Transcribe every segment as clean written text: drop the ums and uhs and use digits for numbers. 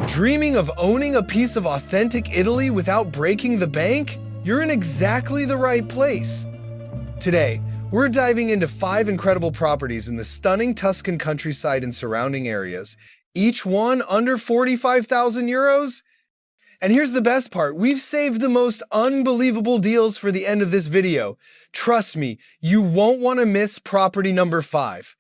Dreaming of owning a piece of authentic Italy without breaking the bank? You're in exactly the right place. Today, we're diving into 5 incredible properties in the stunning Tuscan countryside and surrounding areas, each one under 45,000 euros. And here's the best part, we've saved the most unbelievable deals for the end of this video. Trust me, you won't want to miss property number 5.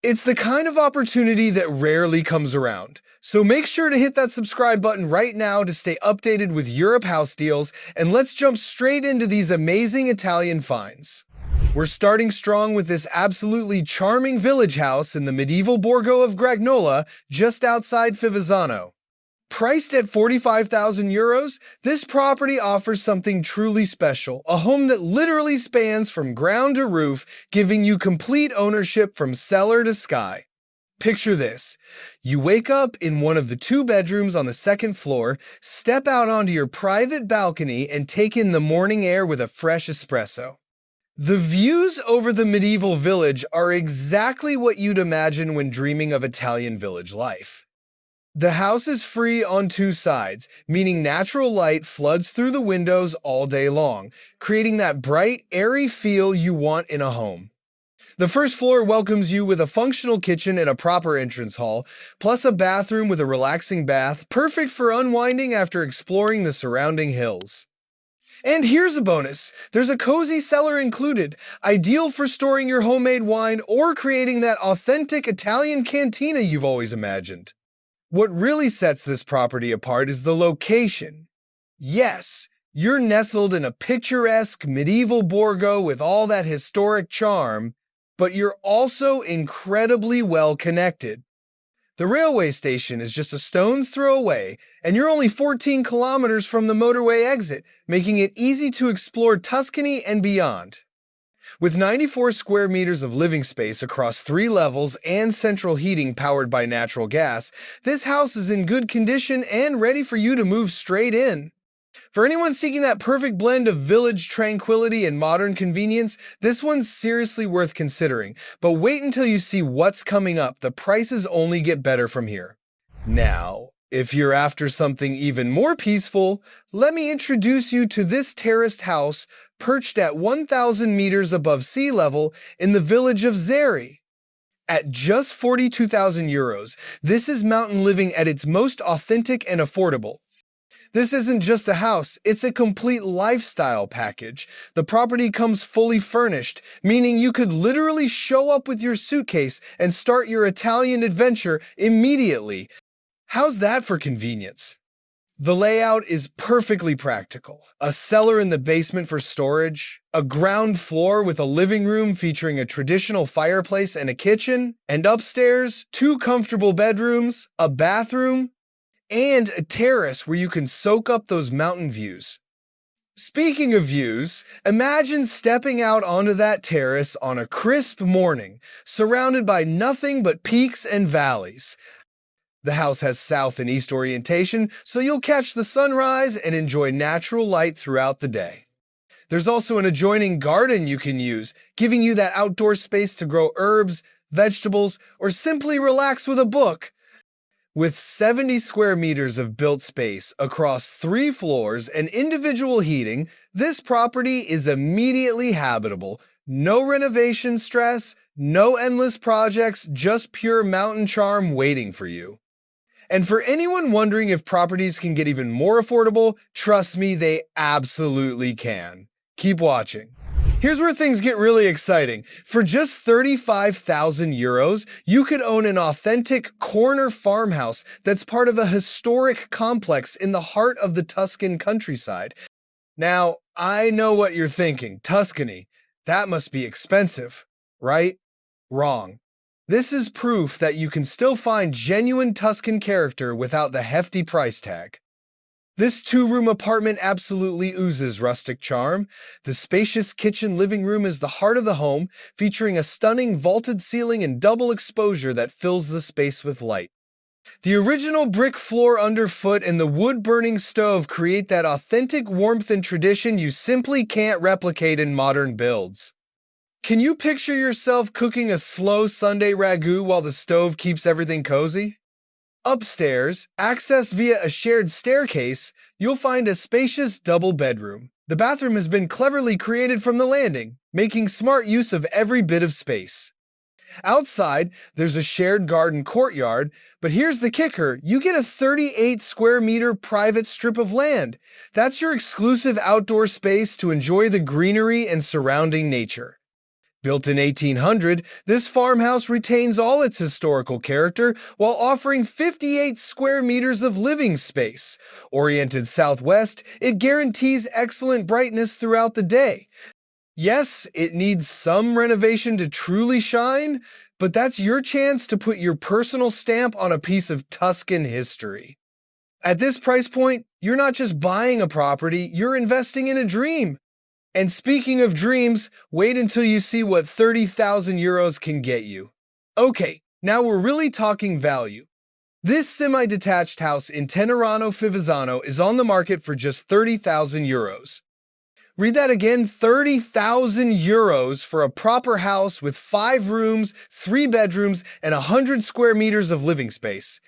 It's the kind of opportunity that rarely comes around. So make sure to hit that subscribe button right now to stay updated with Europe house deals, and let's jump straight into these amazing Italian finds. We're starting strong with this absolutely charming village house in the medieval borgo of Gragnola, just outside Fivizzano. Priced at 45,000 euros, this property offers something truly special, a home that literally spans from ground to roof, giving you complete ownership from cellar to sky. Picture this. You wake up in one of the 2 bedrooms on the 2nd floor, step out onto your private balcony, and take in the morning air with a fresh espresso. The views over the medieval village are exactly what you'd imagine when dreaming of Italian village life. The house is free on 2 sides, meaning natural light floods through the windows all day long, creating that bright, airy feel you want in a home. The first floor welcomes you with a functional kitchen and a proper entrance hall, plus a bathroom with a relaxing bath, perfect for unwinding after exploring the surrounding hills. And here's a bonus. There's a cozy cellar included, ideal for storing your homemade wine or creating that authentic Italian cantina you've always imagined. What really sets this property apart is the location. Yes, you're nestled in a picturesque medieval borgo with all that historic charm, but you're also incredibly well connected. The railway station is just a stone's throw away, and you're only 14 kilometers from the motorway exit, making it easy to explore Tuscany and beyond. With 94 square meters of living space across 3 levels and central heating powered by natural gas, this house is in good condition and ready for you to move straight in. For anyone seeking that perfect blend of village tranquility and modern convenience, this one's seriously worth considering. But wait until you see what's coming up. The prices only get better from here. Now, if you're after something even more peaceful, let me introduce you to this terraced house perched at 1,000 meters above sea level in the village of Zeri. At just 42,000 euros, this is mountain living at its most authentic and affordable. This isn't just a house, it's a complete lifestyle package. The property comes fully furnished, meaning you could literally show up with your suitcase and start your Italian adventure immediately. How's that for convenience? The layout is perfectly practical. A cellar in the basement for storage, a ground floor with a living room featuring a traditional fireplace and a kitchen, and upstairs, 2 comfortable bedrooms, a bathroom, and a terrace where you can soak up those mountain views. Speaking of views, imagine stepping out onto that terrace on a crisp morning, surrounded by nothing but peaks and valleys. The house has south and east orientation, so you'll catch the sunrise and enjoy natural light throughout the day. There's also an adjoining garden you can use, giving you that outdoor space to grow herbs, vegetables, or simply relax with a book. With 70 square meters of built space across 3 floors and individual heating, this property is immediately habitable. No renovation stress, no endless projects, just pure mountain charm waiting for you. And for anyone wondering if properties can get even more affordable, trust me, they absolutely can. Keep watching. Here's where things get really exciting. For just 35,000 euros, you could own an authentic corner farmhouse that's part of a historic complex in the heart of the Tuscan countryside. Now, I know what you're thinking. Tuscany, that must be expensive, right? Wrong. This is proof that you can still find genuine Tuscan character without the hefty price tag. This 2-room apartment absolutely oozes rustic charm. The spacious kitchen living room is the heart of the home, featuring a stunning vaulted ceiling and double exposure that fills the space with light. The original brick floor underfoot and the wood-burning stove create that authentic warmth and tradition you simply can't replicate in modern builds. Can you picture yourself cooking a slow Sunday ragu while the stove keeps everything cozy? Upstairs, accessed via a shared staircase, you'll find a spacious double bedroom. The bathroom has been cleverly created from the landing, making smart use of every bit of space. Outside, there's a shared garden courtyard, but here's the kicker: you get a 38 square meter private strip of land. That's your exclusive outdoor space to enjoy the greenery and surrounding nature. Built in 1800, this farmhouse retains all its historical character while offering 58 square meters of living space. Oriented southwest, it guarantees excellent brightness throughout the day. Yes, it needs some renovation to truly shine, but that's your chance to put your personal stamp on a piece of Tuscan history. At this price point, you're not just buying a property, you're investing in a dream. And speaking of dreams, wait until you see what 30,000 euros can get you. Okay, now we're really talking value. This semi-detached house in Tenerano, Fivizzano is on the market for just 30,000 euros. Read that again, 30,000 euros for a proper house with 5 rooms, 3 bedrooms, and 100 square meters of living space.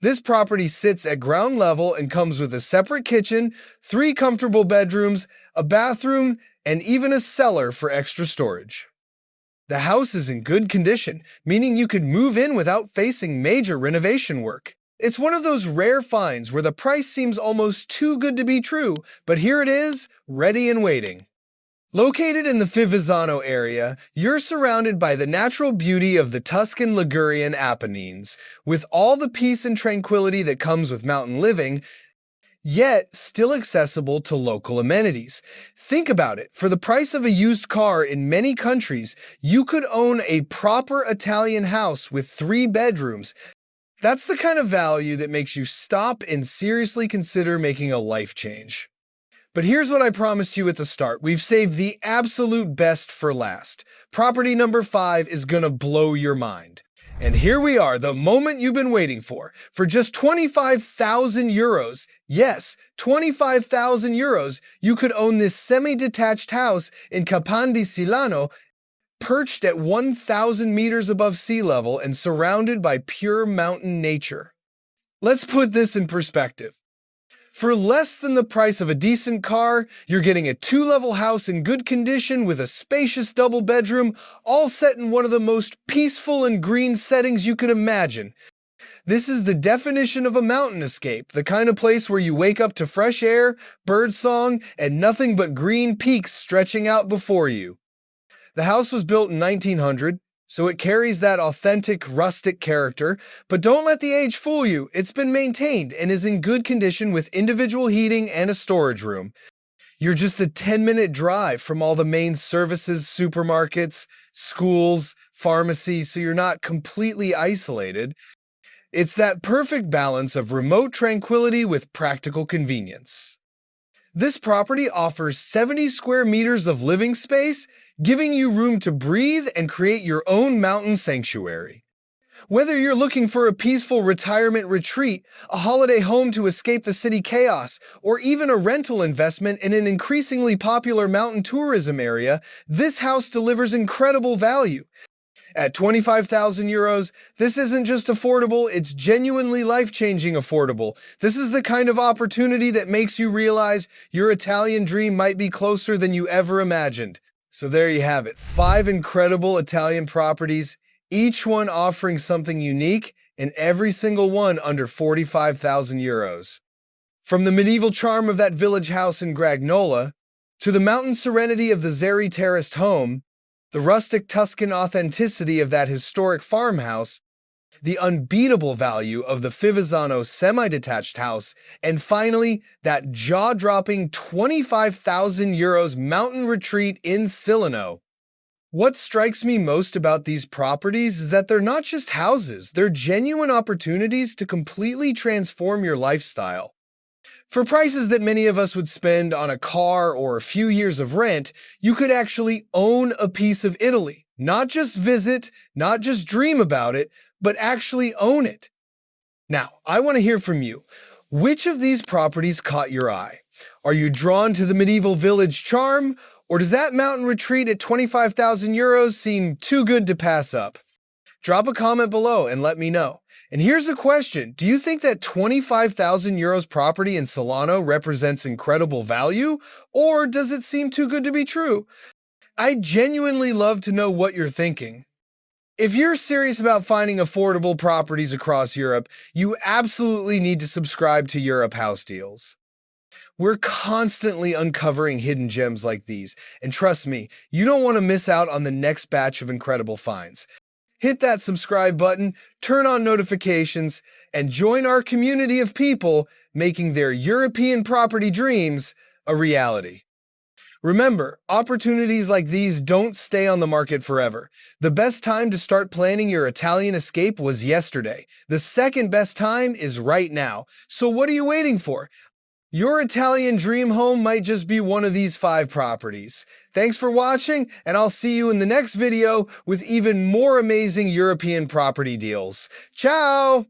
This property sits at ground level and comes with a separate kitchen, 3 comfortable bedrooms, a bathroom, and even a cellar for extra storage. The house is in good condition, meaning you could move in without facing major renovation work. It's one of those rare finds where the price seems almost too good to be true, but here it is, ready and waiting. Located in the Fivizzano area, you're surrounded by the natural beauty of the Tuscan Ligurian Apennines, with all the peace and tranquility that comes with mountain living, yet still accessible to local amenities. Think about it. For the price of a used car in many countries, you could own a proper Italian house with 3 bedrooms. That's the kind of value that makes you stop and seriously consider making a life change. But here's what I promised you at the start. We've saved the absolute best for last. Property number 5 is gonna blow your mind. And here we are, the moment you've been waiting for. For just 25,000 euros, yes, 25,000 euros, you could own this semi-detached house in Capan di Sillano, perched at 1,000 meters above sea level and surrounded by pure mountain nature. Let's put this in perspective. For less than the price of a decent car, you're getting a 2-level house in good condition with a spacious double bedroom, all set in one of the most peaceful and green settings you can imagine. This is the definition of a mountain escape, the kind of place where you wake up to fresh air, birdsong, and nothing but green peaks stretching out before you. The house was built in 1900, so it carries that authentic rustic character, but don't let the age fool you. It's been maintained and is in good condition with individual heating and a storage room. You're just a 10-minute drive from all the main services, supermarkets, schools, pharmacies, so you're not completely isolated. It's that perfect balance of remote tranquility with practical convenience. This property offers 70 square meters of living space, giving you room to breathe and create your own mountain sanctuary. Whether you're looking for a peaceful retirement retreat, a holiday home to escape the city chaos, or even a rental investment in an increasingly popular mountain tourism area, this house delivers incredible value. At 25,000 euros, this isn't just affordable, it's genuinely life-changing affordable. This is the kind of opportunity that makes you realize your Italian dream might be closer than you ever imagined. So there you have it, 5 incredible Italian properties, each one offering something unique, and every single one under 45,000 euros. From the medieval charm of that village house in Gragnola, to the mountain serenity of the Zeri terraced home, the rustic Tuscan authenticity of that historic farmhouse, the unbeatable value of the Fivizzano semi-detached house, and finally, that jaw-dropping 25,000 euros mountain retreat in Sillano. What strikes me most about these properties is that they're not just houses, they're genuine opportunities to completely transform your lifestyle. For prices that many of us would spend on a car or a few years of rent, you could actually own a piece of Italy. Not just visit, not just dream about it, but actually own it. Now, I want to hear from you. Which of these properties caught your eye? Are you drawn to the medieval village charm, or does that mountain retreat at 25,000 euros seem too good to pass up? Drop a comment below and let me know. And here's a question. Do you think that 25,000 euros property in Sillano represents incredible value, or does it seem too good to be true? I genuinely love to know what you're thinking. If you're serious about finding affordable properties across Europe, you absolutely need to subscribe to Europe House Deals. We're constantly uncovering hidden gems like these, and trust me, you don't want to miss out on the next batch of incredible finds. Hit that subscribe button, turn on notifications, and join our community of people making their European property dreams a reality. Remember, opportunities like these don't stay on the market forever. The best time to start planning your Italian escape was yesterday. The second best time is right now. So what are you waiting for? Your Italian dream home might just be one of these 5 properties. Thanks for watching, and I'll see you in the next video with even more amazing European property deals. Ciao!